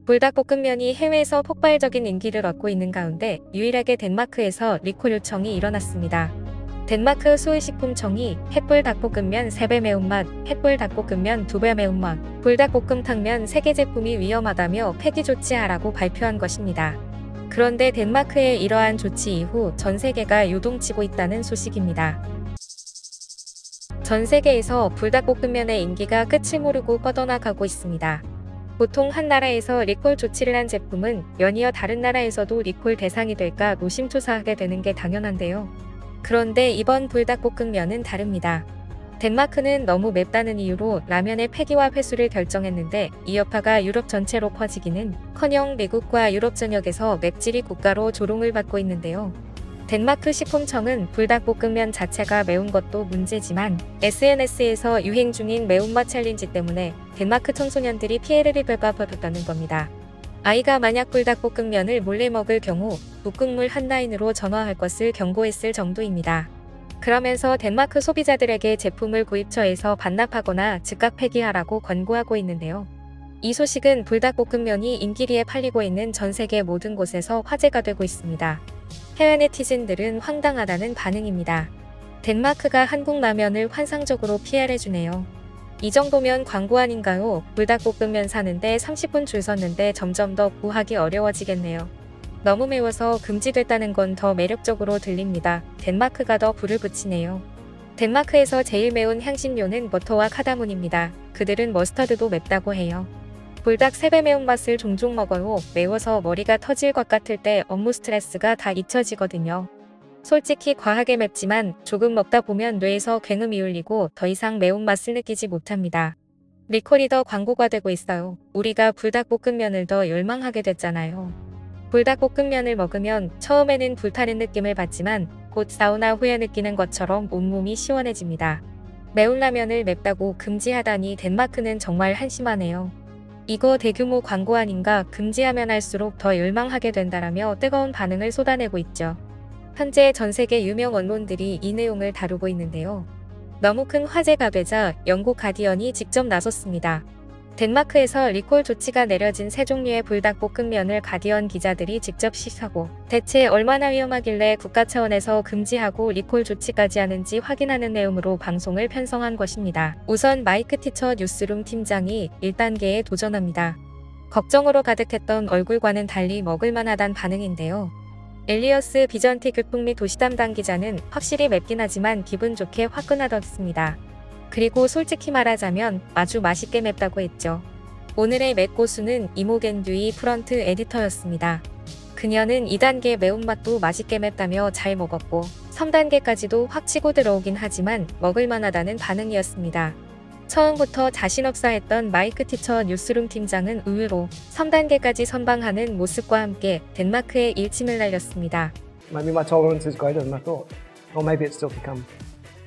불닭볶음면이 해외에서 폭발적인 인기를 얻고 있는 가운데 유일하게 덴마크에서 리콜 요청이 일어났습니다. 덴마크 소의식품청이 햇불 닭볶음면 3배 매운맛, 햇불 닭볶음면 2배 매운맛, 불닭볶음탕면 3개 제품이 위험하다며 폐기 조치하라고 발표한 것입니다. 그런데 덴마크의 이러한 조치 이후 전 세계가 요동치고 있다는 소식입니다. 전 세계에서 불닭볶음면의 인기가 끝을 모르고 뻗어나가고 있습니다. 보통 한 나라에서 리콜 조치를 한 제품은 연이어 다른 나라에서도 리콜 대상이 될까 노심초사하게 되는 게 당연한데요. 그런데 이번 불닭볶음면은 다릅니다. 덴마크는 너무 맵다는 이유로 라면의 폐기와 회수를 결정했는데 이 여파가 유럽 전체로 퍼지기는커녕 미국과 유럽 전역에서 맵찔이 국가로 조롱을 받고 있는데요. 덴마크 식품청은 불닭볶음면 자체가 매운 것도 문제지만 SNS에서 유행 중인 매운맛 챌린지 때문에 덴마크 청소년들이 피해를 입을 뻔했다는 겁니다. 아이가 만약 불닭볶음면을 몰래 먹을 경우 묵국물 한 라인으로 전화할 것을 경고했을 정도입니다. 그러면서 덴마크 소비자들에게 제품을 구입처에서 반납하거나 즉각 폐기하라고 권고하고 있는데요. 이 소식은 불닭볶음면이 인기리에 팔리고 있는 전 세계 모든 곳에서 화제가 되고 있습니다. 해외 네티즌들은 황당하다는 반응입니다. 덴마크가 한국 라면을 환상적으로 PR해주네요. 이 정도면 광고 아닌가요? 불닭볶음면 사는데 30분 줄 섰는데 점점 더 구하기 어려워지겠네요. 너무 매워서 금지됐다는 건 더 매력적으로 들립니다. 덴마크가 더 불을 붙이네요. 덴마크에서 제일 매운 향신료는 버터와 카다몬입니다. 그들은 머스터드도 맵다고 해요. 불닭 3배 매운맛을 종종 먹어요. 매워서 머리가 터질 것 같을 때 업무 스트레스가 다 잊혀지거든요. 솔직히 과하게 맵지만 조금 먹다 보면 뇌에서 굉음이 울리고 더 이상 매운맛을 느끼지 못합니다. 리콜이 더 광고가 되고 있어요. 우리가 불닭볶음면을 더 열망하게 됐잖아요. 불닭볶음면을 먹으면 처음에는 불타는 느낌을 받지만 곧 사우나 후에 느끼는 것처럼 온몸이 시원해집니다. 매운 라면을 맵다고 금지하다니 덴마크는 정말 한심하네요. 이거 대규모 광고 아닌가? 금지하면 할수록 더 열망하게 된다라며 뜨거운 반응을 쏟아내고 있죠. 현재 전 세계 유명 언론들이 이 내용을 다루고 있는데요. 너무 큰 화제가 되자 영국 가디언이 직접 나섰습니다. 덴마크에서 리콜 조치가 내려진 세 종류의 불닭볶음면을 가디언 기자들이 직접 시사하고 대체 얼마나 위험하길래 국가 차원에서 금지하고 리콜 조치까지 하는지 확인하는 내용으로 방송을 편성한 것입니다. 우선 마이크 티처 뉴스룸 팀장이 1단계에 도전합니다. 걱정으로 가득했던 얼굴과는 달리 먹을만하단 반응인데요. 엘리어스 비전티 교통 및 도시 담당 기자는 확실히 맵긴 하지만 기분 좋게 화끈하더습니다. 그리고 솔직히 말하자면 아주 맛있게 맵다고 했죠. 오늘의 맵고수는 이모겐 듀이 프런트 에디터였습니다. 그녀는 2단계 매운맛도 맛있게 맵다며 잘 먹었고 3단계까지도 확 치고 들어오긴 하지만 먹을만하다는 반응이었습니다. 처음부터 자신없어 했던 마이크 티처 뉴스룸 팀장은 의외로 3단계까지 선방하는 모습과 함께 덴마크에 일침을 날렸습니다. Maybe my tolerance is greater than I thought. Or maybe it's still to come.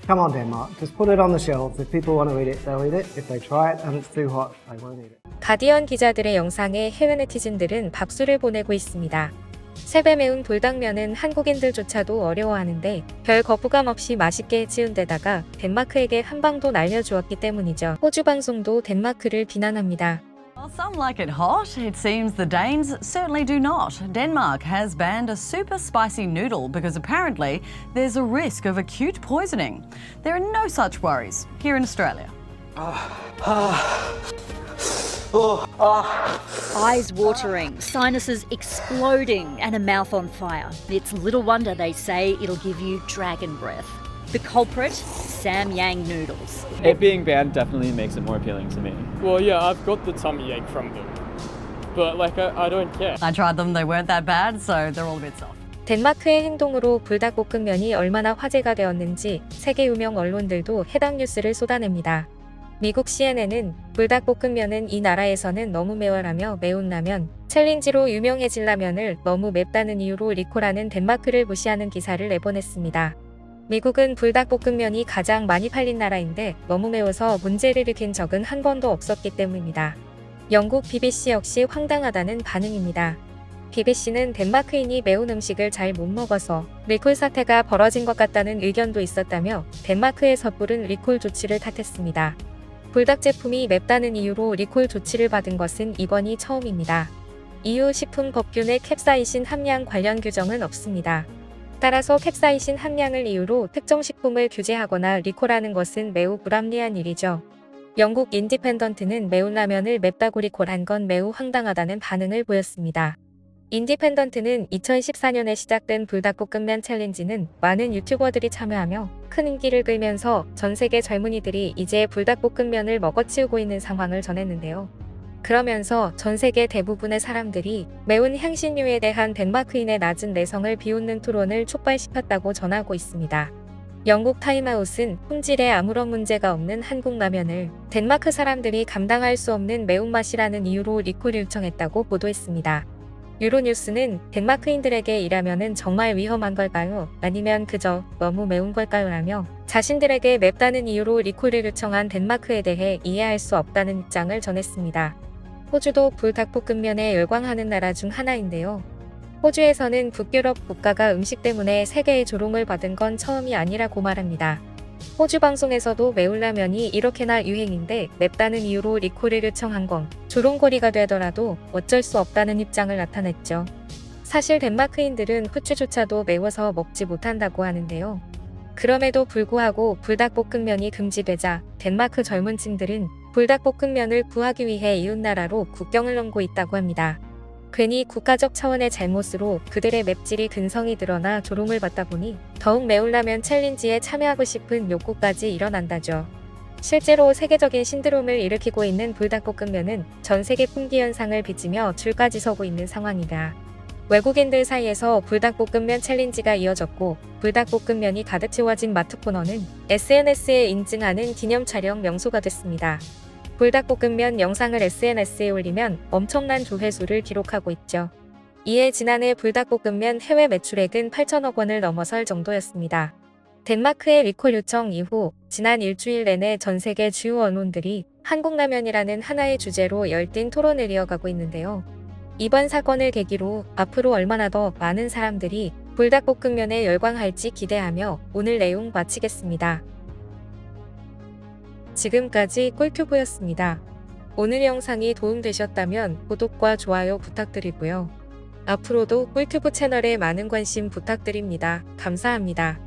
Come on Denmark, just put it on the shelf. If people want to eat it, they'll eat it. If they try it and it's too hot, they won't eat it. 가디언 기자들의 영상에 해외 네티즌들은 박수를 보내고 있습니다. 3배 매운 불닭면은 한국인들조차도 어려워하는데 별 거부감 없이 맛있게 지은 데다가 덴마크에게 한 방도 날려주었기 때문이죠. 호주 방송도 덴마크를 비난합니다. While some like it hot, it seems the Danes certainly do not. Denmark has banned a super spicy noodle because apparently there's a risk of acute poisoning. There are no such worries here in Australia. Eyes watering, sinuses exploding, and a mouth on fire. It's little wonder they say it'll give you dragon breath. The culprit? Samyang noodles. It being banned definitely makes it more appealing to me. Well, yeah, I've got the tummy ache from them. But, I don't care. I tried them, they weren't that bad, so they're all a bit soft. 덴마크의 행동으로 불닭볶음면이 얼마나 화제가 되었는지 세계 유명 언론들도 해당 뉴스를 쏟아냅니다. 미국 CNN은 불닭볶음면은 이 나라에서는 너무 매워라며 매운 라면, 챌린지로 유명해진 라면을 너무 맵다는 이유로 리콜하는 덴마크를 무시하는 기사를 내보냈습니다. 미국은 불닭볶음면이 가장 많이 팔린 나라인데 너무 매워서 문제를 일으킨 적은 한 번도 없었기 때문입니다. 영국 BBC 역시 황당하다는 반응입니다. BBC는 덴마크인이 매운 음식을 잘 못 먹어서 리콜 사태가 벌어진 것 같다는 의견도 있었다며 덴마크의 섣부른 리콜 조치를 탓했습니다. 불닭 제품이 맵다는 이유로 리콜 조치를 받은 것은 이번이 처음입니다. EU 식품법규내 캡사이신 함량 관련 규정은 없습니다. 따라서 캡사이신 함량을 이유로 특정 식품을 규제하거나 리콜하는 것은 매우 불합리한 일이죠. 영국 인디펜던트는 매운 라면을 맵다고 리콜한 건 매우 황당하다는 반응을 보였습니다. 인디펜던트는 2014년에 시작된 불닭볶음면 챌린지는 많은 유튜버들이 참여하며 큰 인기를 끌면서 전 세계 젊은이들이 이제 불닭볶음면을 먹어치우고 있는 상황을 전했는데요. 그러면서 전 세계 대부분의 사람들이 매운 향신료에 대한 덴마크인의 낮은 내성을 비웃는 토론을 촉발시켰다고 전하고 있습니다. 영국 타임아웃은 품질에 아무런 문제가 없는 한국 라면을 덴마크 사람들이 감당할 수 없는 매운맛이라는 이유로 리콜 요청했다고 보도했습니다. 유로뉴스는 덴마크인들에게 이 라면은 정말 위험한 걸까요? 아니면 그저 너무 매운 걸까요? 라며 자신들에게 맵다는 이유로 리콜을 요청한 덴마크에 대해 이해할 수 없다는 입장을 전했습니다. 호주도 불닭볶음면에 열광하는 나라 중 하나인데요. 호주에서는 북유럽 국가가 음식 때문에 세계의 조롱을 받은 건 처음이 아니라고 말합니다. 호주 방송에서도 매운 라면이 이렇게나 유행인데 맵다는 이유로 리콜을 요청한 건 조롱거리가 되더라도 어쩔 수 없다는 입장을 나타냈죠. 사실 덴마크인들은 후추조차도 매워서 먹지 못한다고 하는데요. 그럼에도 불구하고 불닭볶음면이 금지되자 덴마크 젊은 층들은 불닭볶음면을 구하기 위해 이웃나라로 국경을 넘고 있다고 합니다. 괜히 국가적 차원의 잘못으로 그들의 맵찔이 근성이 드러나 조롱을 받다 보니 더욱 매운 라면 챌린지에 참여하고 싶은 욕구까지 일어난다죠. 실제로 세계적인 신드롬을 일으키고 있는 불닭볶음면은 전 세계 품귀 현상을 빚으며 줄까지 서고 있는 상황이다. 외국인들 사이에서 불닭볶음면 챌린지가 이어졌고 불닭볶음면이 가득 채워진 마트 코너는 SNS에 인증하는 기념 촬영 명소가 됐습니다. 불닭볶음면 영상을 SNS에 올리면 엄청난 조회수를 기록하고 있죠. 이에 지난해 불닭볶음면 해외 매출액은 8천억 원을 넘어설 정도였습니다. 덴마크의 리콜 요청 이후 지난 일주일 내내 전 세계 주요 언론들이 한국라면이라는 하나의 주제로 열띤 토론을 이어가고 있는데요. 이번 사건을 계기로 앞으로 얼마나 더 많은 사람들이 불닭볶음면에 열광할지 기대하며 오늘 내용 마치겠습니다. 지금까지 꿀튜브였습니다. 오늘 영상이 도움되셨다면 구독과 좋아요 부탁드리고요. 앞으로도 꿀튜브 채널에 많은 관심 부탁드립니다. 감사합니다.